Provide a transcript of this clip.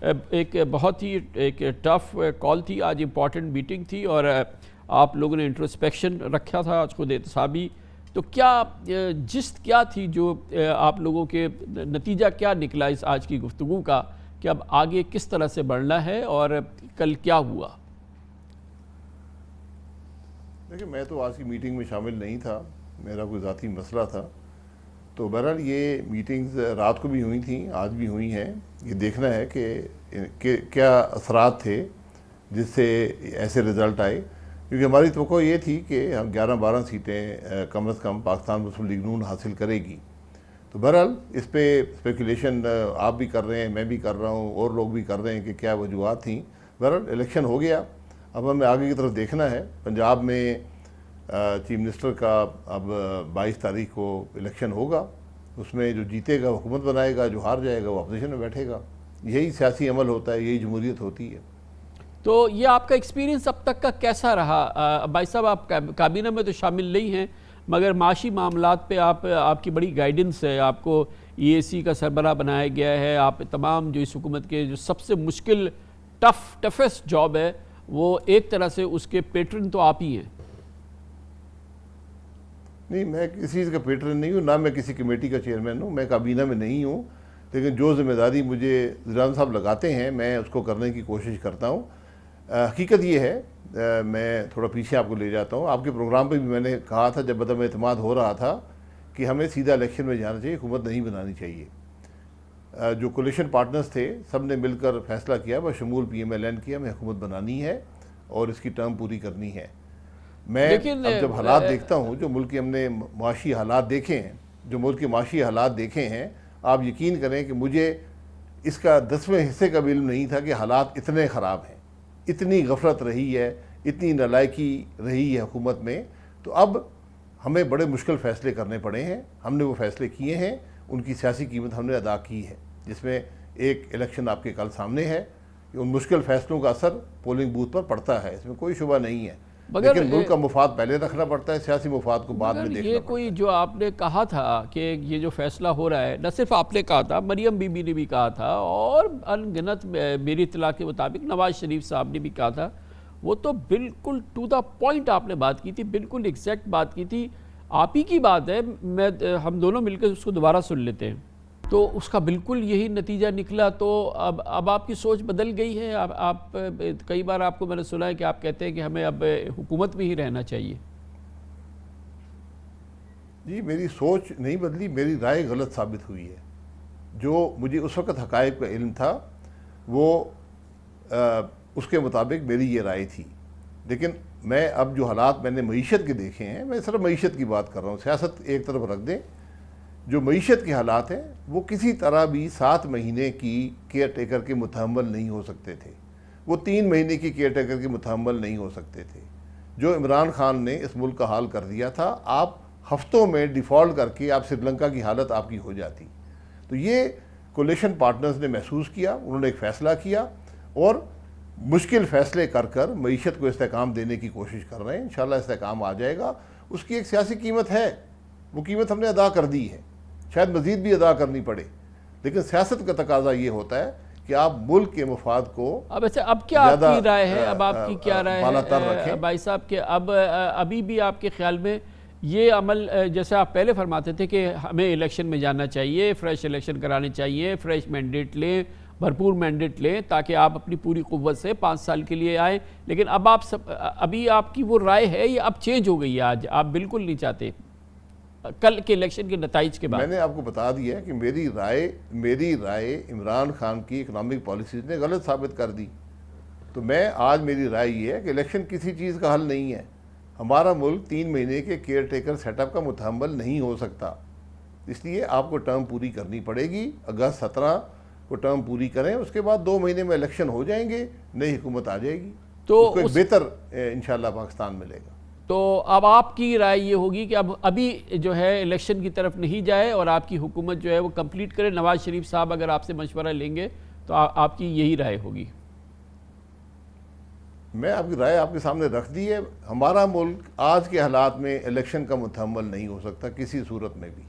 ایک بہت ہی ایک ٹف کال تھی آج، امپورٹنٹ میٹنگ تھی، اور آپ لوگوں نے انٹروسپیکشن رکھا تھا آج خود احتسابی، تو کیا جست کیا تھی جو آپ لوگوں کے نتیجہ کیا نکلا اس آج کی گفتگو کا کہ اب آگے کس طرح سے بڑھنا ہے اور کل کیا ہوا؟ دیکھیں، میں تو آج کی میٹنگ میں شامل نہیں تھا، میرا کوئی ذاتی مسئلہ تھا، تو بہرحال یہ میٹنگز رات کو بھی ہوئی تھیں، آج بھی ہوئی ہیں۔ یہ دیکھنا ہے کہ کیا اثرات تھے جس سے ایسے رزلٹ آئے، کیونکہ ہماری توقع یہ تھی کہ ہم 11-12 سیٹیں کم از کم پاکستان مسلم لیگ نون حاصل کرے گی۔ تو بہرحال اس پہ اسپیکولیشن آپ بھی کر رہے ہیں، میں بھی کر رہا ہوں، اور لوگ بھی کر رہے ہیں کہ کیا وجوہات تھیں۔ بہرحال الیکشن ہو گیا، اب ہمیں آگے کی طرف دیکھنا ہے۔ پنجاب میں چیف منسٹر کا اب 22 تاریخ کو الیکشن ہوگا، اس میں جو جیتے گا حکومت بنائے گا، جو ہار جائے گا وہ اپوزیشن میں بیٹھے گا۔ یہی سیاسی عمل ہوتا ہے، یہی جمہوریت ہوتی ہے۔ تو یہ آپ کا ایکسپیرینس اب تک کا کیسا رہا؟ بھائی صاحب، آپ کابینہ میں تو شامل نہیں ہیں، مگر معاشی معاملات پہ آپ کی بڑی گائیڈنس ہے، آپ کو ای اے سی کا سربراہ بنایا گیا ہے، آپ تمام جو اس حکومت کے جو سب سے مشکل ٹفیسٹ جاب ہے، وہ ایک طرح سے اس کے پیٹرن تو آپ ہی ہیں۔ نہیں، میں کسی چیز کا پیٹرن نہیں ہوں، نہ میں کسی کمیٹی کا چیئرمین ہوں، میں کابینہ میں نہیں ہوں، لیکن جو ذمہ داری مجھے وزیر صاحب لگاتے ہیں میں اس کو کرنے کی کوشش کرتا ہوں۔ حقیقت یہ ہے، میں تھوڑا پیچھے آپ کو لے جاتا ہوں، آپ کے پروگرام پہ بھی میں نے کہا تھا جب عدم اعتماد ہو رہا تھا کہ ہمیں سیدھا الیکشن میں جانا چاہیے، حکومت نہیں بنانی چاہیے۔ جو کولیشن پارٹنرز تھے سب نے مل کر فیصلہ کیا، بشمول پی ایم ایل این کیا، ہمیں حکومت بنانی ہے اور اس کی ٹرم پوری کرنی ہے۔ میں اب جب حالات دیکھتا ہوں، جو ملک کے ہم نے معاشی حالات دیکھے ہیں، جو ملک کے معاشی حالات دیکھے ہیں، آپ یقین کریں کہ مجھے اس کا 10ویں حصے کا بھی علم نہیں تھا کہ حالات اتنے خراب ہیں، اتنی غفلت رہی ہے، اتنی نالائکی رہی ہے حکومت میں۔ تو اب ہمیں بڑے مشکل فیصلے کرنے پڑے ہیں، ہم نے وہ فیصلے کیے ہیں، ان کی سیاسی قیمت ہم نے ادا کی ہے، جس میں ایک الیکشن آپ کے کل سامنے ہے کہ ان مشکل فیصلوں کا اثر پولنگ بوتھ پر پڑتا ہے، اس میں کوئی شبہ نہیں ہے، لیکن ملک کا مفاد پہلے رکھنا پڑتا ہے، سیاسی مفاد کو بعد میں دیکھنا پڑتا ہے۔ یہ کوئی جو آپ نے کہا تھا کہ یہ جو فیصلہ ہو رہا ہے، نہ صرف آپ نے کہا تھا، مریم بی بی نے بھی کہا تھا، اور ان گنت میری اطلاع کے مطابق نواز شریف صاحب نے بھی کہا تھا، وہ تو بالکل ٹو دا پوائنٹ آپ نے بات کی تھی، بالکل ایگزیکٹ بات کی تھی، آپ ہی کی بات ہے، ہم دونوں مل کر اس کو دوبارہ سن لیتے ہیں۔ تو اس کا بالکل یہی نتیجہ نکلا، تو اب آپ کی سوچ بدل گئی ہے؟ آپ کئی بار آپ کو میں نے سنا ہے کہ آپ کہتے ہیں کہ ہمیں اب حکومت میں ہی رہنا چاہیے۔ جی، میری سوچ نہیں بدلی، میری رائے غلط ثابت ہوئی ہے۔ جو مجھے اس وقت حقائق کا علم تھا وہ اس کے مطابق میری یہ رائے تھی، لیکن میں اب جو حالات میں نے معیشت کے دیکھے ہیں، میں صرف معیشت کی بات کر رہا ہوں، سیاست ایک طرف رکھ دیں، جو معیشت کے حالات ہیں وہ کسی طرح بھی 7 مہینے کی کیئر ٹیکر کے متحمل نہیں ہو سکتے تھے، وہ 3 مہینے کی کیئر ٹیکر کے متحمل نہیں ہو سکتے تھے۔ جو عمران خان نے اس ملک کا حال کر دیا تھا، آپ ہفتوں میں ڈیفالٹ کر کے آپ سری لنکا کی حالت آپ کی ہو جاتی۔ تو یہ کولیشن پارٹنرز نے محسوس کیا، انہوں نے ایک فیصلہ کیا اور مشکل فیصلے کر کر معیشت کو استحکام دینے کی کوشش کر رہے ہیں۔ انشاءاللہ استحکام آ جائے گا، اس کی ایک سیاسی قیمت ہے، وہ قیمت ہم نے ادا کر دی ہے، شاید مزید بھی ادا کرنی پڑے، لیکن سیاست کا تقاضا یہ ہوتا ہے کہ آپ ملک کے مفاد کو اب کیا آپ کی رائے ہے؟ اب آپ کی کیا رائے ہے بھائی صاحب کہ ابھی بھی آپ کے خیال میں یہ عمل، جیسے آپ پہلے فرماتے تھے کہ ہمیں الیکشن میں جانا چاہیے، فریش الیکشن کرانے چاہیے، فریش مینڈیٹ لیں، بھرپور مینڈیٹ لیں تاکہ آپ اپنی پوری قوت سے 5 سال کے لیے آئیں، لیکن ابھی آپ کی وہ رائے ہے یا اب چینج ہو گئی ہے؟ آج آپ بالکل نہیں چاہتے کل کے الیکشن کے نتائج کے بعد؟ میں نے آپ کو بتا دیا ہے کہ میری رائے عمران خان کی اکنامک پالیسیز نے غلط ثابت کر دی۔ تو آج میری رائے یہ ہے کہ الیکشن کسی چیز کا حل نہیں ہے، ہمارا ملک 3 مہینے کے کیئر ٹیکر سیٹ اپ کا متحمل نہیں ہو سکتا، اس لیے آپ کو ٹرم پوری کرنی پڑے گی۔ اگست 17 کو ٹرم پوری کریں، اس کے بعد 2 مہینے میں الیکشن ہو جائیں گے، نئی حکومت آ جائے گی، تو اس کو ایک بہتر انشاءاللہ پاکستان ملے گا۔ تو اب آپ کی رائے یہ ہوگی کہ ابھی جو ہے الیکشن کی طرف نہیں جائے اور آپ کی حکومت جو ہے وہ کمپلیٹ کرے، نواز شریف صاحب اگر آپ سے مشورہ لیں گے تو آپ کی یہی رائے ہوگی؟ میں آپ کی رائے آپ کے سامنے رکھ دی ہے، ہمارا ملک آج کے حالات میں الیکشن کا متحمل نہیں ہو سکتا کسی صورت میں بھی۔